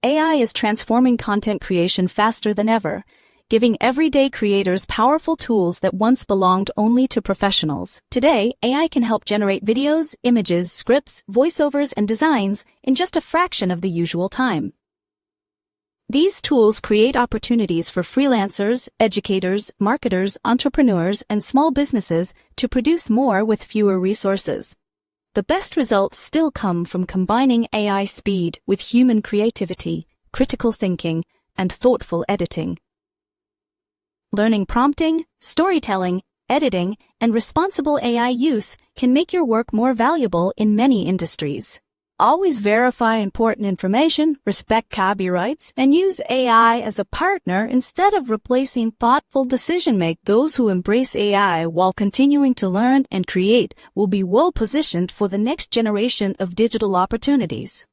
AI is transforming content creation faster than ever, giving everyday creators powerful tools that once belonged only to professionals. Today, AI can help generate videos, images, scripts, voiceovers, and designs in just a fraction of the usual time. These tools create opportunities for freelancers, educators, marketers, entrepreneurs, and small businesses to produce more with fewer resources. The best results still come from combining AI speed with human creativity, critical thinking, and thoughtful editing. Learning prompting, storytelling, editing, and responsible AI use can make your work more valuable in many industries. Always verify important information, respect copyrights, and use AI as a partner instead of replacing thoughtful decision-making. Those who embrace AI while continuing to learn and create will be well positioned for the next generation of digital opportunities.